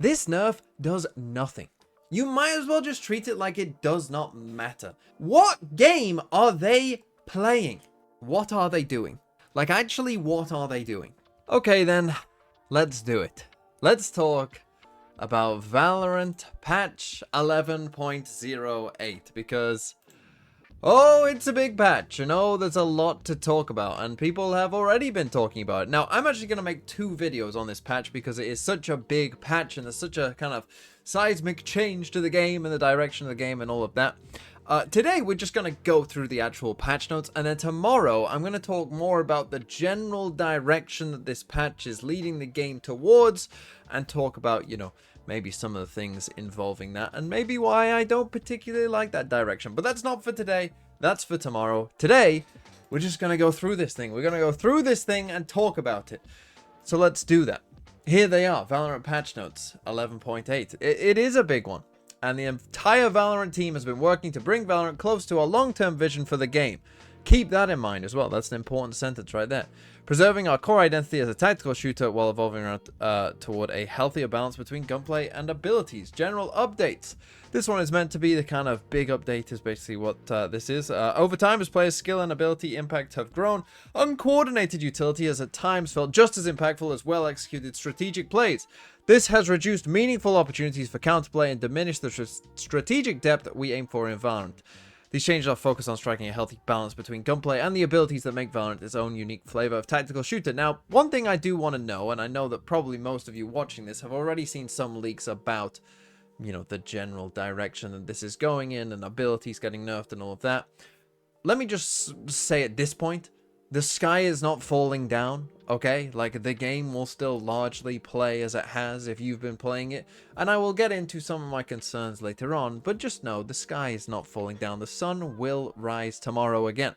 This nerf does nothing. You might as well just treat it like it does not matter. What game are they playing? What are they doing? Like, actually, what are they doing? Okay, then, let's do it. Let's talk about Valorant patch 11.08 because, oh, it's a big patch. You know, there's a lot to talk about and people have already been talking about it. Now, I'm actually going to make 2 videos on this patch because it is such a big patch and there's such a kind of seismic change to the game and the direction of the game and all of that. Today, we're just going to go through the actual patch notes, and then tomorrow, I'm going to talk more about the general direction that this patch is leading the game towards, and talk about, you know, maybe some of the things involving that, and maybe why I don't particularly like that direction. But that's not for today, that's for tomorrow. Today, we're just going to go through this thing. We're going to go through this thing and talk about it. So let's do that. Here they are, Valorant patch notes 11.8. It is a big one. And the entire Valorant team has been working to bring Valorant close to a long-term vision for the game. Keep that in mind as well. That's an important sentence right there. Preserving our core identity as a tactical shooter while evolving around, toward a healthier balance between gunplay and abilities. General updates. This one is meant to be the kind of big update is basically what this is. Over time, as players' skill and ability impact have grown, uncoordinated utility has at times felt just as impactful as well-executed strategic plays. This has reduced meaningful opportunities for counterplay and diminished the strategic depth that we aim for in Valorant. These changes are focused on striking a healthy balance between gunplay and the abilities that make Valorant its own unique flavor of tactical shooter. Now, one thing I do want to know, and I know that probably most of you watching this have already seen some leaks about, you know, the general direction that this is going in and abilities getting nerfed and all of that. Let me just say at this point, the sky is not falling down, okay? Like, the game will still largely play as it has if you've been playing it. And I will get into some of my concerns later on, but just know the sky is not falling down. The sun will rise tomorrow again.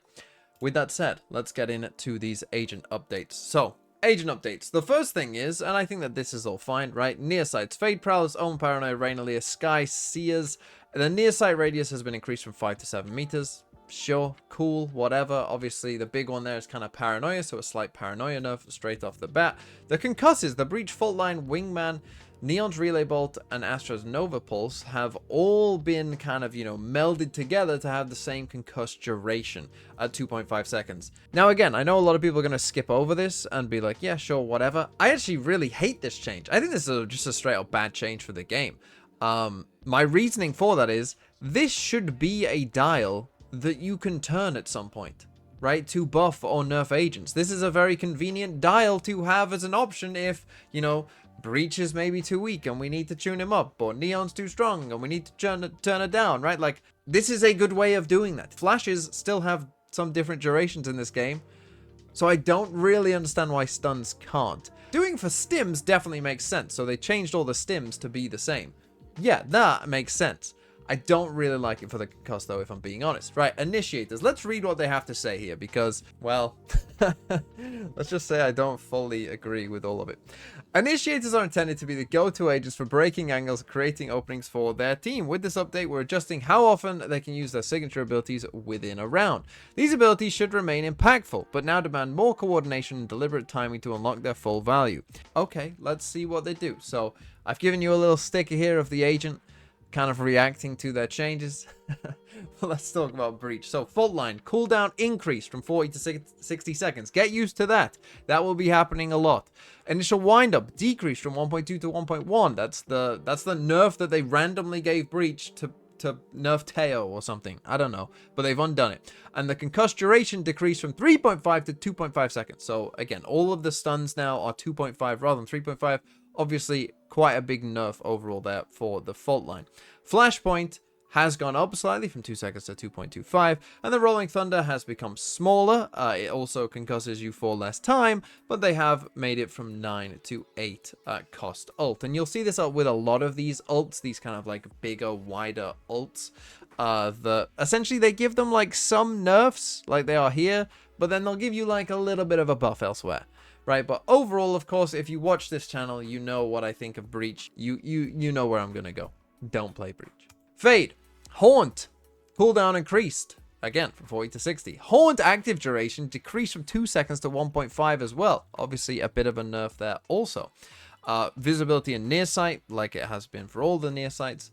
With that said, let's get into these agent updates. So, agent updates. The first thing is, and I think that this is all fine, right? Nearsights, Fade Prowlers, Own Paranoia, Rainalier, Sky Seers. The nearsight radius has been increased from 5 to 7 meters. Sure, cool, whatever. Obviously, the big one there is kind of Paranoia, so a slight Paranoia nerf straight off the bat. The Concusses, the Breach Fault Line, Wingman, Neon's Relay Bolt, and Astra's Nova Pulse have all been kind of, you know, melded together to have the same concuss duration at 2.5 seconds. Now, again, I know a lot of people are going to skip over this and be like, yeah, sure, whatever. I actually really hate this change. I think this is just a straight up bad change for the game. My reasoning for that is, this should be a dial that you can turn at some point, right, to buff or nerf agents. This is a very convenient dial to have as an option if, you know, Breach is maybe too weak and we need to tune him up, or Neon's too strong and we need to turn it down, right? Like, this is a good way of doing that. Flashes still have some different durations in this game, so I don't really understand why stuns can't. Doing for stims definitely makes sense, so they changed all the stims to be the same. Yeah, that makes sense. I don't really like it for the concuss, though, if I'm being honest. Right, Initiators. Let's read what they have to say here, because, well, let's just say I don't fully agree with all of it. Initiators are intended to be the go-to agents for breaking angles, creating openings for their team. With this update, we're adjusting how often they can use their signature abilities within a round. These abilities should remain impactful, but now demand more coordination and deliberate timing to unlock their full value. Okay, let's see what they do. So, I've given you a little sticker here of the agent, kind of reacting to their changes. Let's talk about Breach. So, Fault Line, cooldown increased from 40 to 60 seconds. Get used to that. That will be happening a lot. Initial windup decreased from 1.2 to 1.1. That's the nerf that they randomly gave Breach to nerf Teo or something. I don't know, but they've undone it. And the concuss duration decreased from 3.5 to 2.5 seconds. So again, all of the stuns now are 2.5 rather than 3.5. Obviously, quite a big nerf overall there for the Fault Line. Flashpoint has gone up slightly from 2 seconds to 2.25, and the Rolling Thunder has become smaller. It also concusses you for less time, but they have made it from 9 to 8 cost ult. And you'll see this with a lot of these ults, these kind of like bigger, wider ults. Essentially they give them like some nerfs, like they are here, but then they'll give you like a little bit of a buff elsewhere. Right, but overall, of course, if you watch this channel, you know what I think of Breach. You know where I'm gonna go. Don't play Breach. Fade. Haunt. Cooldown increased. Again, from 40 to 60. Haunt active duration decreased from 2 seconds to 1.5 as well. Obviously, a bit of a nerf there also. Visibility and near sight, like it has been for all the near sights.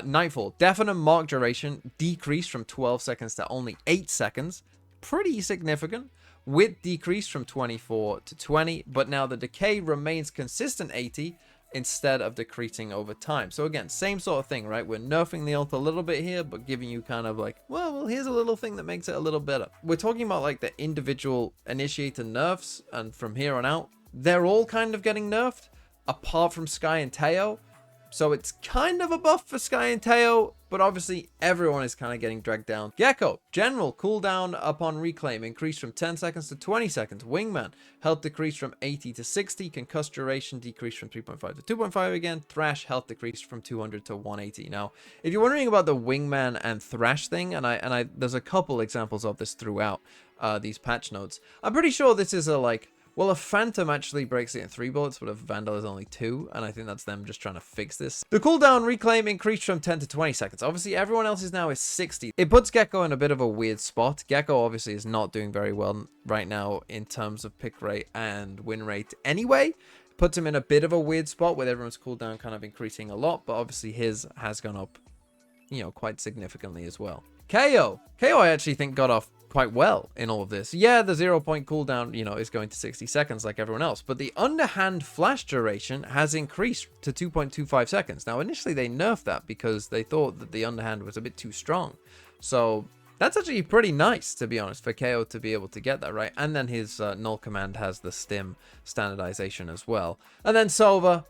Nightfall, deafening mark duration decreased from 12 seconds to only 8 seconds. Pretty significant. Width decreased from 24 to 20, but now the decay remains consistent 80 instead of decreasing over time. So again, same sort of thing, right? We're nerfing the ult a little bit here, but giving you kind of like, well, here's a little thing that makes it a little better. We're talking about like the individual initiator nerfs, and from here on out, they're all kind of getting nerfed, apart from Skye and Teo. So it's kind of a buff for Skye and Teo, but obviously everyone is kind of getting dragged down. Gecko, general cooldown upon reclaim increased from 10 seconds to 20 seconds. Wingman, health decreased from 80 to 60. Concuss duration decreased from 3.5 to 2.5 again. Thrash, health decreased from 200 to 180. Now, if you're wondering about the Wingman and Thrash thing, and there's a couple examples of this throughout these patch notes, I'm pretty sure this is a like, well, a Phantom actually breaks it in 3 bullets, but a Vandal is only 2, and I think that's them just trying to fix this. The cooldown reclaim increased from 10 to 20 seconds. Obviously, everyone else's now is 60. It puts Gecko in a bit of a weird spot. Gecko obviously is not doing very well right now in terms of pick rate and win rate anyway. Puts him in a bit of a weird spot with everyone's cooldown kind of increasing a lot, but obviously his has gone up, you know, quite significantly as well. KO I actually think got off quite well in all of this. Yeah, the 0-point cooldown, you know, is going to 60 seconds like everyone else, but the underhand flash duration has increased to 2.25 seconds. Now, initially they nerfed that because they thought that the underhand was a bit too strong. So that's actually pretty nice, to be honest, for KO to be able to get that, right? And then his null command has the stim standardization as well. And then Sova,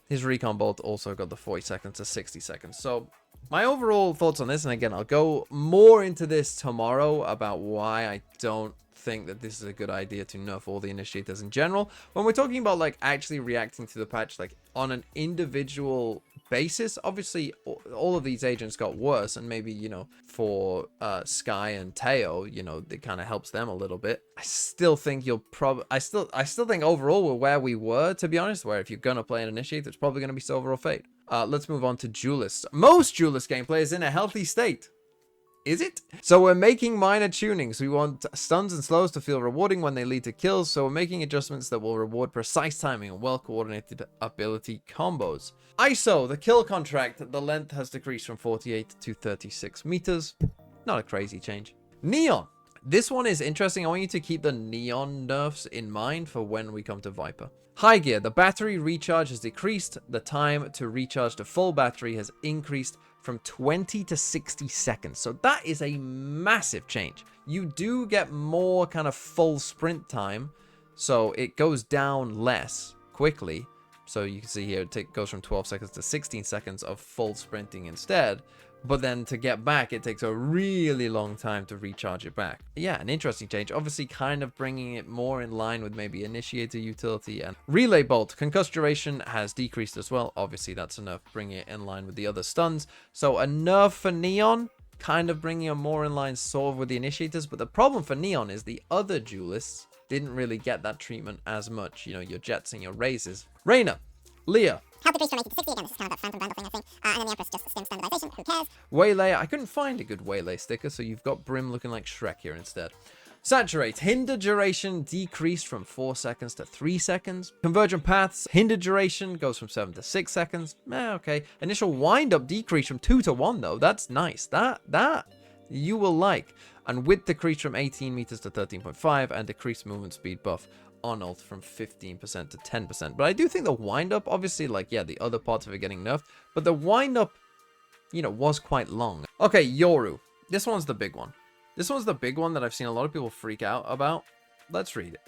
his recon bolt also got the 40 seconds to 60 seconds. So my overall thoughts on this, and again, I'll go more into this tomorrow about why I don't think that this is a good idea to nerf all the initiators in general. When we're talking about like actually reacting to the patch like on an individual basis, obviously all of these agents got worse, and maybe, you know, for Skye and Teo, you know, it kind of helps them a little bit. I still think you'll probably, I still think overall we're where we were, to be honest, where if you're gonna play an initiator, it's probably gonna be Silver or Fate. Let's move on to Duelists. Most Duelist gameplay is in a healthy state. Is it? So we're making minor tunings. We want stuns and slows to feel rewarding when they lead to kills, so we're making adjustments that will reward precise timing and well-coordinated ability combos. ISO, the kill contract, the length has decreased from 48 to 36 meters. Not a crazy change. Neon. This one is interesting. I want you to keep the Neon nerfs in mind for when we come to Viper. High gear, the battery recharge has decreased. The time to recharge to full battery has increased from 20 to 60 seconds. So that is a massive change. You do get more kind of full sprint time, so it goes down less quickly. So you can see here it goes from 12 seconds to 16 seconds of full sprinting instead. But then to get back, it takes a really long time to recharge it back. Yeah, an interesting change. Obviously, kind of bringing it more in line with maybe Initiator utility. And Relay Bolt, concuss duration has decreased as well. Obviously, that's enough, bringing it in line with the other stuns. So a nerf for Neon, kind of bringing it more in line sort of with the Initiators. But the problem for Neon is the other Duelists didn't really get that treatment as much. You know, your Jets and your Razes. Reyna, Leah. Health decrease from 80 to 60. Again, this is kind of that Phantom Vandal thing, I think. And then the Empress just stim standardization. Who cares? Waylay. I couldn't find a good Waylay sticker, so you've got Brim looking like Shrek here instead. Saturate. Hinder duration decreased from 4 seconds to 3 seconds. Convergent paths. Hinder duration goes from 7 to 6 seconds. Okay. Initial wind-up decrease from 2 to 1, though. That's nice. That you will like. And width decreased from 18 meters to 13.5, and decreased movement speed buff on ult from 15% to 10%. But I do think the wind-up, obviously, like, yeah, the other parts of it getting nerfed, but the wind-up, you know, was quite long. Okay, Yoru. This one's the big one. This one's the big one that I've seen a lot of people freak out about. Let's read it.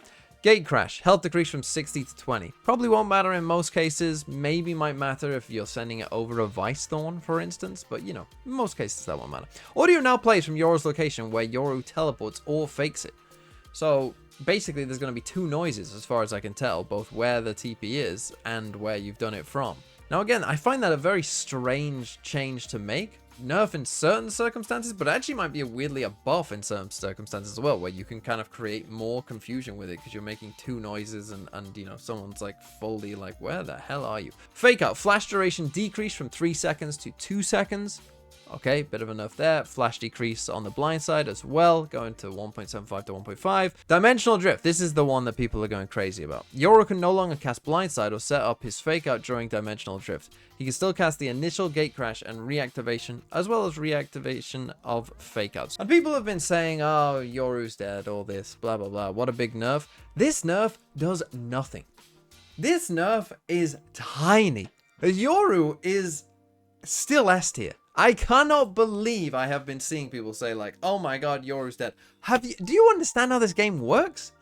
Gate crash. Health decrease from 60 to 20. Probably won't matter in most cases. Maybe might matter if you're sending it over a Vice Thorn, for instance. But, you know, in most cases that won't matter. Audio now plays from Yoru's location where Yoru teleports or fakes it. So basically, there's going to be 2 noises as far as I can tell, both where the TP is and where you've done it from. Now, again, I find that a very strange change to make. Nerf in certain circumstances, but actually might be weirdly a buff in certain circumstances as well, where you can kind of create more confusion with it because you're making 2 noises and you know, someone's like fully like, where the hell are you? Fake out. Flash duration decreased from 3 seconds to 2 seconds. Okay, bit of a nerf there. Flash decrease on the blind side as well, going to 1.75 to 1.5. Dimensional drift. This is the one that people are going crazy about. Yoru can no longer cast blindside or set up his fake out during dimensional drift. He can still cast the initial gate crash and reactivation, as well as reactivation of fake outs. And people have been saying, oh, Yoru's dead, all this, blah, blah, blah. What a big nerf. This nerf does nothing. This nerf is tiny. Yoru is still S tier. I cannot believe I have been seeing people say like, oh my god, Yoru's dead. Do you understand how this game works?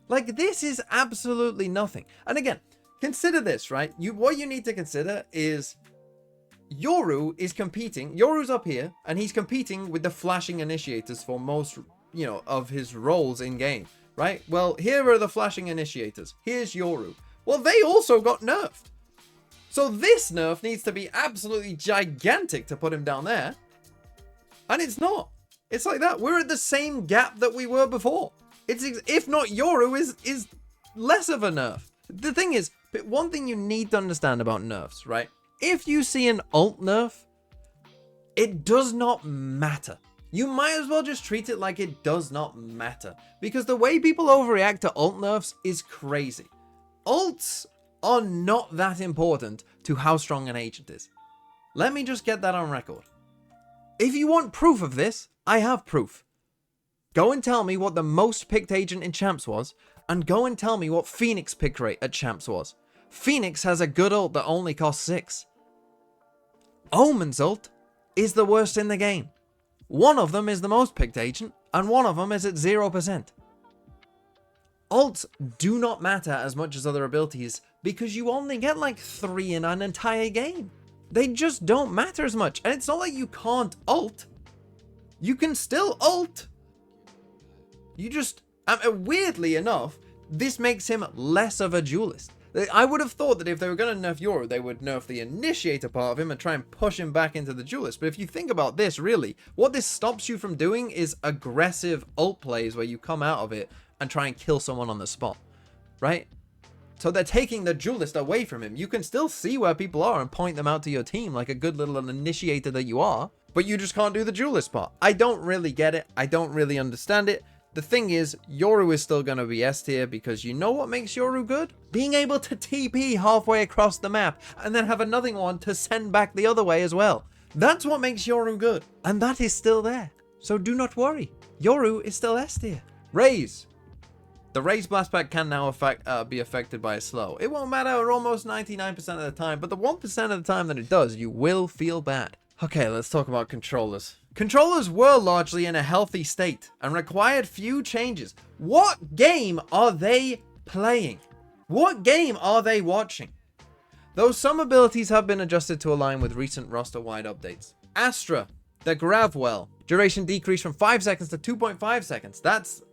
Like, this is absolutely nothing. And again, consider this, right? What you need to consider is Yoru is competing. Yoru's up here, and he's competing with the flashing initiators for most, of his roles in game, right? Well, here are the flashing initiators. Here's Yoru. Well, they also got nerfed. So this nerf needs to be absolutely gigantic to put him down there. And it's not. It's like that. We're at the same gap that we were before. If not, Yoru is less of a nerf. The thing is, one thing you need to understand about nerfs, right? If you see an alt nerf, it does not matter. You might as well just treat it like it does not matter. Because the way people overreact to alt nerfs is crazy. Alts are not that important to how strong an agent is. Let me just get that on record. If you want proof of this, I have proof. Go and tell me what the most picked agent in Champs was, and go and tell me what Phoenix pick rate at Champs was. Phoenix has a good ult that only costs 6. Omen's ult is the worst in the game. One of them is the most picked agent, and one of them is at 0%. Ults do not matter as much as other abilities because you only get like 3 in an entire game. They just don't matter as much. And it's not like you can't ult. You can still ult. You just, weirdly enough, this makes him less of a duelist. I would have thought that if they were going to nerf Yoru, they would nerf the initiator part of him and try and push him back into the duelist. But if you think about this, really, what this stops you from doing is aggressive ult plays where you come out of it and try and kill someone on the spot, right? So they're taking the duelist away from him. You can still see where people are and point them out to your team like a good little initiator that you are, but you just can't do the duelist part. I don't really get it. I don't really understand it. The thing is, Yoru is still going to be S tier because you know what makes Yoru good? Being able to TP halfway across the map and then have another one to send back the other way as well. That's what makes Yoru good. And that is still there. So do not worry. Yoru is still S tier. Raise. The Raise Blast Pack can now be affected by a slow. It won't matter almost 99% of the time, but the 1% of the time that it does, you will feel bad. Okay, let's talk about controllers. Controllers were largely in a healthy state and required few changes. What game are they playing? What game are they watching? Though some abilities have been adjusted to align with recent roster-wide updates. Astra, the Gravwell, duration decreased from 5 seconds to 2.5 seconds. That's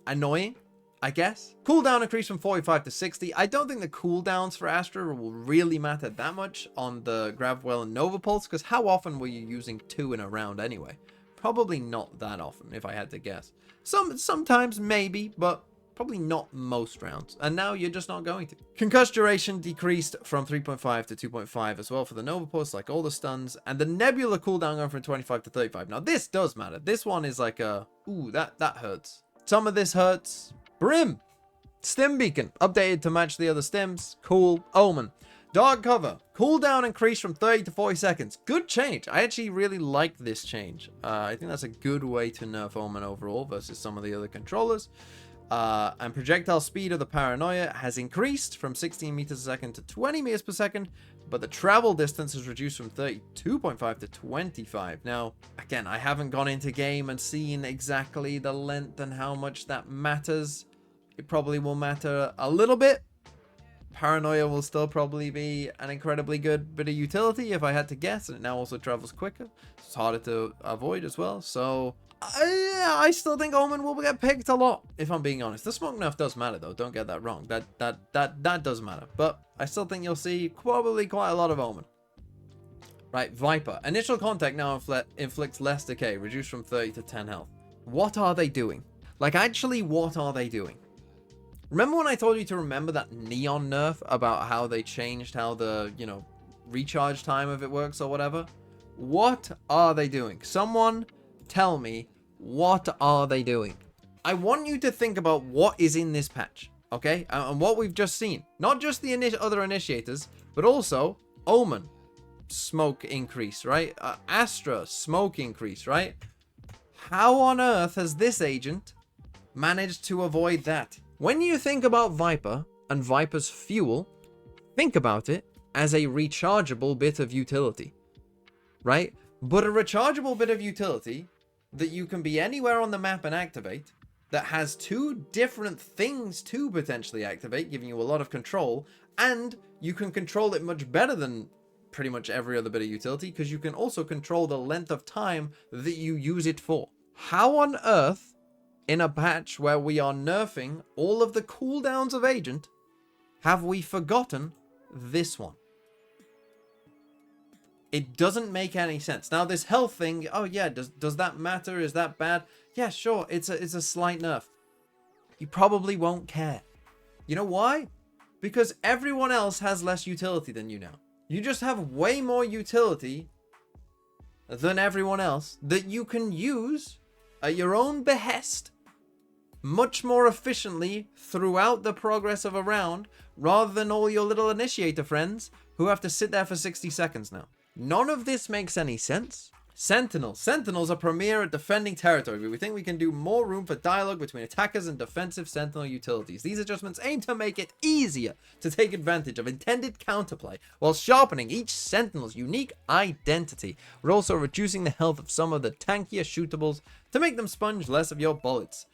annoying, I guess. Cooldown increased from 45 to 60. I don't think the cooldowns for Astra will really matter that much on the Gravwell and Nova Pulse, because how often were you using 2 in a round anyway? Probably not that often, if I had to guess. Sometimes, maybe, but probably not most rounds. And now you're just not going to. Concuss duration decreased from 3.5 to 2.5 as well for the Nova Pulse, like all the stuns. And the Nebula cooldown going from 25 to 35. Now, this does matter. This one is like a, ooh, that hurts. Some of this hurts. Brim. Stim Beacon. Updated to match the other stims. Cool. Omen. Dark Cover. Cooldown increased from 30 to 40 seconds. Good change. I actually really like this change. I think that's a good way to nerf Omen overall versus some of the other controllers. And projectile speed of the Paranoia has increased from 16 meters a second to 20 meters per second. But the travel distance is reduced from 32.5 to 25. Now, again, I haven't gone into game and seen exactly the length and how much that matters. It probably will matter a little bit. Paranoia will still probably be an incredibly good bit of utility if I had to guess. And it now also travels quicker. It's harder to avoid as well. So I still think Omen will get picked a lot, if I'm being honest. The smoke nerf does matter, though. Don't get that wrong. That does matter. But I still think you'll see probably quite a lot of Omen. Right, Viper. Initial contact now inflicts less decay, reduced from 30 to 10 health. What are they doing? Like, actually, what are they doing? Remember when I told you to remember that Neon nerf about how they changed how the, recharge time of it works or whatever? What are they doing? Someone tell me, what are they doing? I want you to think about what is in this patch, okay? And what we've just seen. Not just the other initiators, but also Omen, smoke increase, right? Astra, smoke increase, right? How on earth has this agent managed to avoid that? When you think about Viper and Viper's fuel, think about it as a rechargeable bit of utility, right? But a rechargeable bit of utility that you can be anywhere on the map and activate, that has two different things to potentially activate, giving you a lot of control, and you can control it much better than pretty much every other bit of utility, because you can also control the length of time that you use it for. How on earth, in a patch where we are nerfing all of the cooldowns of Agent, have we forgotten this one? It doesn't make any sense. Now, this health thing, oh yeah, does that matter? Is that bad? Yeah, sure, it's a slight nerf. You probably won't care. You know why? Because everyone else has less utility than you now. You just have way more utility than everyone else that you can use at your own behest much more efficiently throughout the progress of a round, rather than all your little initiator friends who have to sit there for 60 seconds now. None of this makes any sense. Sentinels. Sentinels are premier at defending territory, but we think we can do more room for dialogue between attackers and defensive Sentinel utilities. These adjustments aim to make it easier to take advantage of intended counterplay, while sharpening each Sentinel's unique identity. We're also reducing the health of some of the tankier shootables to make them sponge less of your bullets.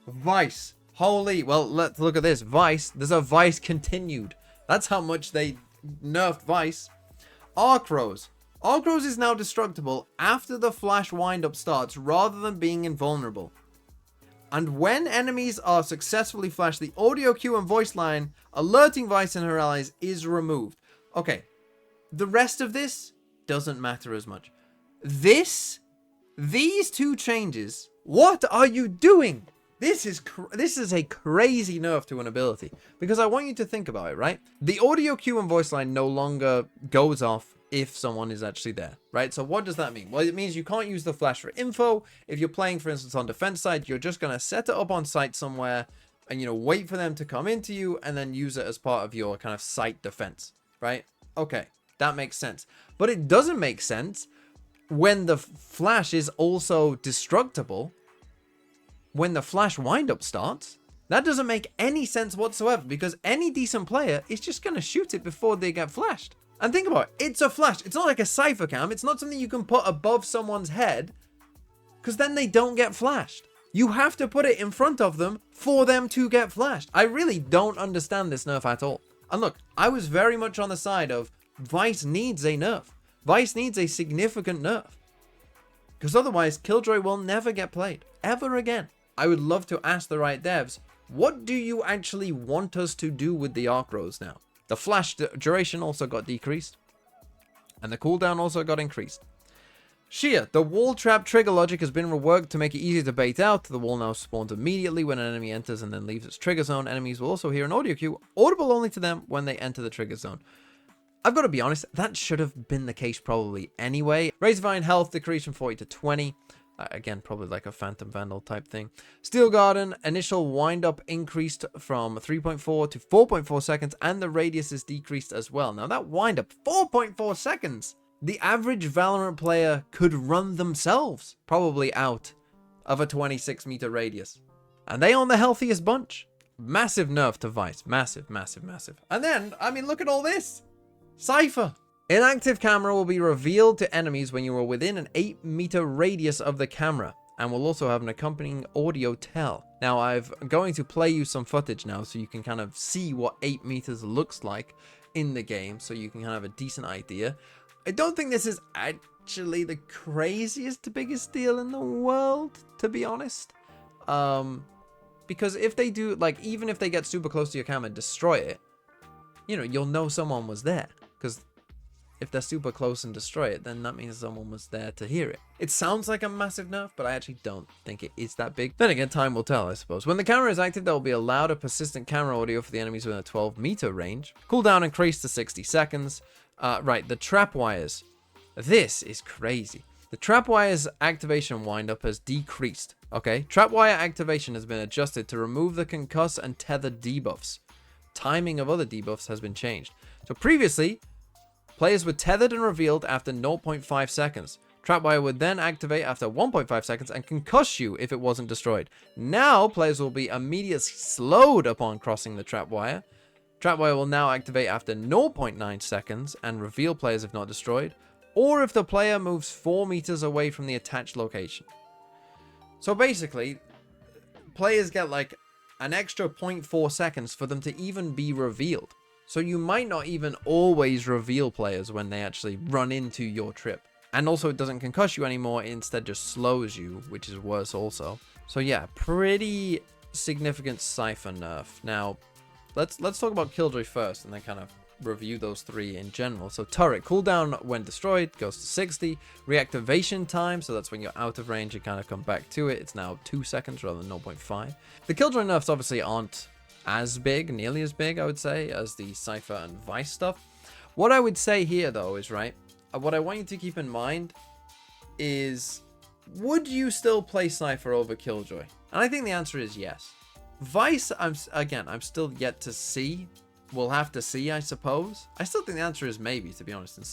Vice. Holy, well, let's look at this. Vice. There's a Vice continued. That's how much they nerfed Vice. Arcros. Arcros is now destructible after the flash windup starts, rather than being invulnerable. And when enemies are successfully flashed, the audio cue and voice line alerting Vice and her allies is removed. Okay, the rest of this doesn't matter as much. These two changes, what are you doing? This is a crazy nerf to an ability, because I want you to think about it, right? The audio cue and voice line no longer goes off if someone is actually there, right? So what does that mean? Well, it means you can't use the flash for info. If you're playing, for instance, on defense side, you're just going to set it up on site somewhere and, you know, wait for them to come into you and then use it as part of your kind of site defense, right? Okay, that makes sense. But it doesn't make sense when the flash is also destructible when the flash windup starts. That doesn't make any sense whatsoever, because any decent player is just going to shoot it before they get flashed. And think about it, it's a flash. It's not like a cipher cam. It's not something you can put above someone's head, because then they don't get flashed. You have to put it in front of them for them to get flashed. I really don't understand this nerf at all. And look, I was very much on the side of Vice needs a nerf. Vice needs a significant nerf, because otherwise Killjoy will never get played ever again. I would love to ask the right devs, what do you actually want us to do with the Arcros now? The flash duration also got decreased, and the cooldown also got increased. Sheer, the wall trap trigger logic has been reworked to make it easier to bait out. The wall now spawns immediately when an enemy enters and then leaves its trigger zone. Enemies will also hear an audio cue, audible only to them when they enter the trigger zone. I've got to be honest, that should have been the case probably anyway. Razorvine health decreased from 40 to 20. Again, probably like a Phantom Vandal type thing. Steel Garden, initial wind-up increased from 3.4 to 4.4 seconds, and the radius is decreased as well. Now that wind-up, 4.4 seconds! The average Valorant player could run themselves probably out of a 26-meter radius. And they aren't the healthiest bunch. Massive nerf to Vice. Massive, massive, massive. And then, I mean, look at all this! Cypher! Inactive camera will be revealed to enemies when you are within an 8-meter radius of the camera, and will also have an accompanying audio tell. Now, I'm going to play you some footage now so you can kind of see what 8 meters looks like in the game, so you can kind of have a decent idea. I don't think this is actually the craziest, biggest deal in the world, to be honest. Because if they do, like, even if they get super close to your camera and destroy it, you know, you'll know someone was there, because if they're super close and destroy it, then that means someone was there to hear it. It sounds like a massive nerf, but I actually don't think it is that big. Then again, time will tell, I suppose. When the camera is active, there will be a louder, persistent camera audio for the enemies within a 12-meter range. Cooldown increased to 60 seconds. Right, the trap wires. This is crazy. The trapwire's activation windup has decreased. Okay, trapwire activation has been adjusted to remove the concuss and tether debuffs. Timing of other debuffs has been changed. So previously, players were tethered and revealed after 0.5 seconds. Trapwire would then activate after 1.5 seconds and concuss you if it wasn't destroyed. Now, players will be immediately slowed upon crossing the trapwire. Trapwire will now activate after 0.9 seconds and reveal players if not destroyed, or if the player moves 4 meters away from the attached location. So basically, players get like an extra 0.4 seconds for them to even be revealed. So you might not even always reveal players when they actually run into your trip. And also it doesn't concuss you anymore, it instead just slows you, which is worse also. So yeah, pretty significant Cypher nerf. Now, let's talk about Killjoy first and then kind of review those three in general. So turret cooldown when destroyed goes to 60. Reactivation time, so that's when you're out of range, you kind of come back to it. It's now 2 seconds rather than 0.5. The Killjoy nerfs obviously aren't as big, nearly as big, I would say, as the Cypher and Vice stuff. What I would say here, though, is, right, what I want you to keep in mind is, would you still play Cypher over Killjoy? And I think the answer is yes. Vice, I'm still yet to see. We'll have to see, I suppose. I still think the answer is maybe, to be honest, in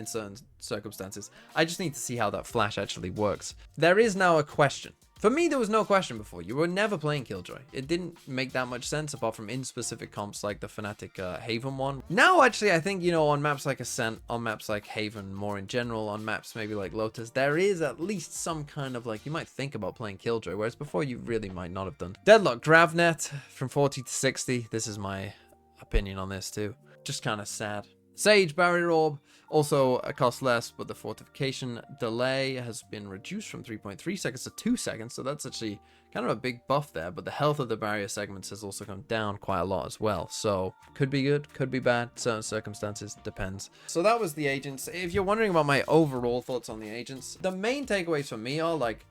certain circumstances. I just need to see how that flash actually works. There is now a question. For me, there was no question before. You were never playing Killjoy. It didn't make that much sense apart from in specific comps like the Fnatic Haven one. Now, actually, I think, you know, on maps like Ascent, on maps like Haven more in general, on maps maybe like Lotus, there is at least some kind of like, you might think about playing Killjoy, whereas before you really might not have done. Deadlock Gravnet from 40 to 60. This is my opinion on this too. Just kind of sad. Sage Barrier Orb also costs less, but the fortification delay has been reduced from 3.3 seconds to 2 seconds, so that's actually kind of a big buff there. But the health of the barrier segments has also come down quite a lot as well, so could be good, could be bad, certain circumstances, depends. So that was the agents. If you're wondering about my overall thoughts on the agents, the main takeaways for me are like,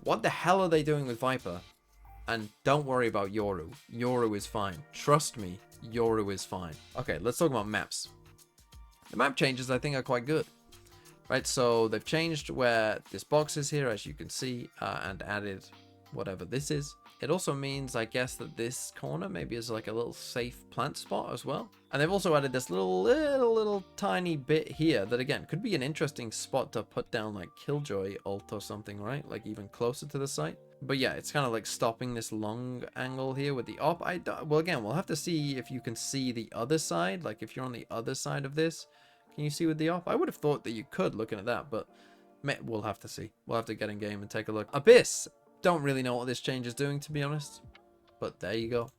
what the hell are they doing with Viper? And don't worry about Yoru. Yoru is fine. Trust me, Yoru is fine. Okay, let's talk about maps. The map changes, I think, are quite good. Right, so they've changed where this box is here, as you can see, and added whatever this is. It also means, I guess, that this corner maybe is like a little safe plant spot as well. And they've also added this little tiny bit here that, again, could be an interesting spot to put down like Killjoy ult or something, right? Like even closer to the site. But yeah, it's kind of like stopping this long angle here with the op. Well, again, we'll have to see if you can see the other side. Like if you're on the other side of this, can you see with the op? I would have thought that you could looking at that, but we'll have to see. We'll have to get in game and take a look. Abyss. Don't really know what this change is doing, to be honest. But there you go.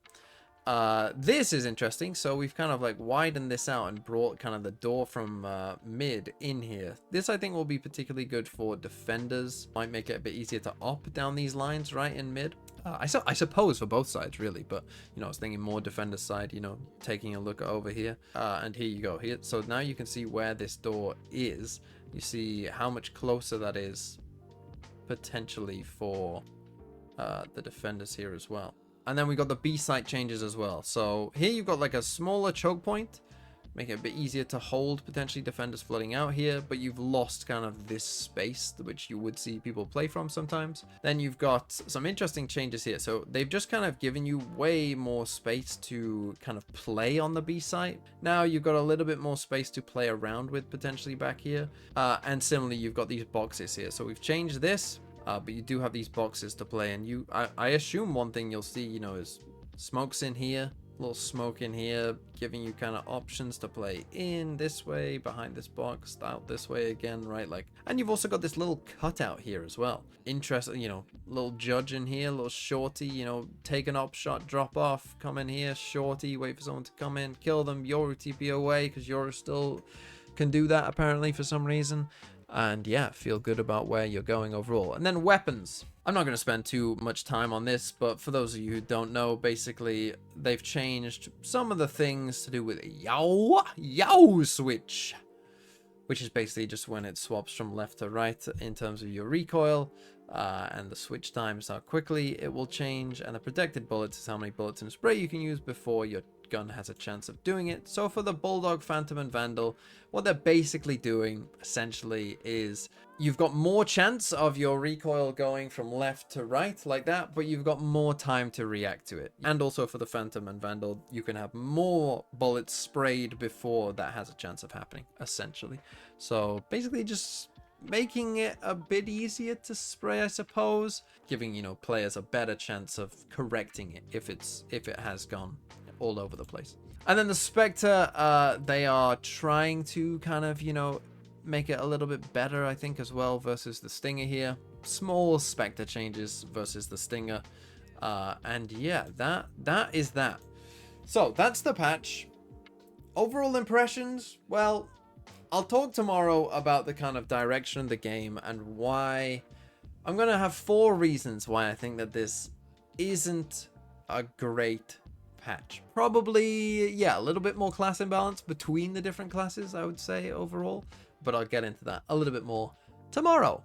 This is interesting. So we've kind of like widened this out and brought kind of the door from mid in here. This I think will be particularly good for defenders. Might make it a bit easier to op down these lines right in mid. I suppose for both sides really, but you know, I was thinking more defender side, you know, taking a look over here. And here you go here. So now you can see where this door is. You see how much closer that is potentially for the defenders here as well. And then we got the B site changes as well. So here you've got like a smaller choke point, make it a bit easier to hold potentially defenders flooding out here, but you've lost kind of this space which you would see people play from sometimes. Then you've got some interesting changes here. So they've just kind of given you way more space to kind of play on the B site. Now you've got a little bit more space to play around with potentially back here. And similarly, you've got these boxes here. So we've changed this. But you do have these boxes to play, and I assume one thing you'll see, you know, is smokes in here, a little smoke in here, giving you kind of options to play in this way, behind this box, out this way again, right? Like, and you've also got this little cutout here as well. Interesting, you know, little judge in here, little shorty, you know, take an op shot, drop off, come in here, shorty, wait for someone to come in, kill them, Yoru TP away, because Yoru still can do that apparently for some reason. And yeah, feel good about where you're going overall. And then weapons. I'm not going to spend too much time on this, but for those of you who don't know, basically they've changed some of the things to do with Yow switch, which is basically just when it swaps from left to right in terms of your recoil, and the switch times, how quickly it will change, and the protected bullets is how many bullets in a spray you can use before your gun has a chance of doing it. So for the Bulldog, Phantom, and Vandal, what they're basically doing essentially is you've got more chance of your recoil going from left to right like that, but you've got more time to react to it. And also for the Phantom and Vandal, you can have more bullets sprayed before that has a chance of happening, essentially. So basically just making it a bit easier to spray, I suppose, giving, you know, players a better chance of correcting it if it has gone all over the place. And then the Spectre, they are trying to kind of, you know, make it a little bit better, I think, as well, versus the Stinger here. Small Spectre changes versus the Stinger. And yeah, that is that. So that's the patch. Overall impressions, well, I'll talk tomorrow about the kind of direction of the game and why. I'm going to have 4 reasons why I think that this isn't a great patch. Probably, yeah, a little bit more class imbalance between the different classes, I would say, overall. But I'll get into that a little bit more tomorrow.